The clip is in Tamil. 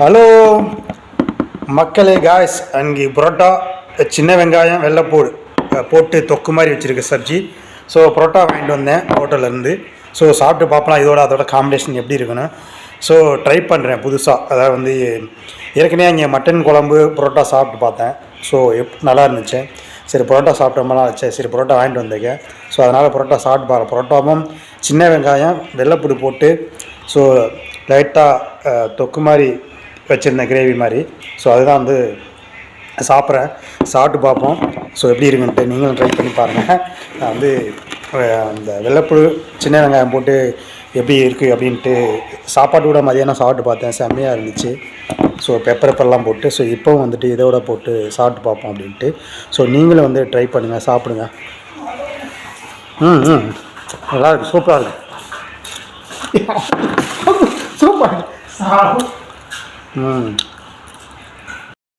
ஹலோ மக்களே காய்ஸ், அங்கே புரோட்டா சின்ன வெங்காயம் வெள்ளைப்பூடு போட்டு தொக்கு மாதிரி வச்சுருக்கு சப்ஜி. ஸோ புரோட்டா வாங்கிட்டு வந்தேன் ஹோட்டல்லேருந்து. ஸோ சாப்பிட்டு பார்க்கலாம் அதோட காம்பினேஷன் எப்படி இருக்குன்னு. ஸோ ட்ரை பண்ணுறேன் புதுசாக. அதாவது வந்து ஏற்கனவே இங்கே மட்டன் குழம்பு புரோட்டா சாப்பிட்டு பார்த்தேன். ஸோ நல்லா இருந்துச்சு. சரி புரோட்டா சாப்பிட்டோம்லாம் ஆச்சு. சரி புரோட்டா வாங்கிட்டு வந்திருக்கேன். ஸோ அதனால் புரோட்டா சாப்பிட்டு பார்க்குறேன். புரோட்டாவும் சின்ன வெங்காயம் வெள்ளைப்பூடு போட்டு ஸோ லைட்டாக தொக்கு மாதிரி வச்சுருந்தேன், கிரேவி மாதிரி. ஸோ அதுதான் வந்து சாப்பிட்டு பார்ப்போம். ஸோ எப்படி இருக்குன்ட்டு நீங்களும் ட்ரை பண்ணி பாருங்கள். நான் வந்து அந்த வெள்ளைப்பூடு சின்ன வெங்காயம் போட்டு எப்படி இருக்குது அப்படின்ட்டு சாப்பாட்டு கூட மதியானம் சாப்பிட்டு பார்த்தேன். செம்மையாக இருந்துச்சு. ஸோ பெப்பரெல்லாம் போட்டு ஸோ இப்போவும் வந்துட்டு இதோட போட்டு சாப்பிட்டு பார்ப்போம் அப்படின்ட்டு. ஸோ நீங்களும் வந்து ட்ரை பண்ணுங்கள், சாப்பிடுங்க. நல்லா இருக்குது, சூப்பராக இருக்குது. சூப்பர்.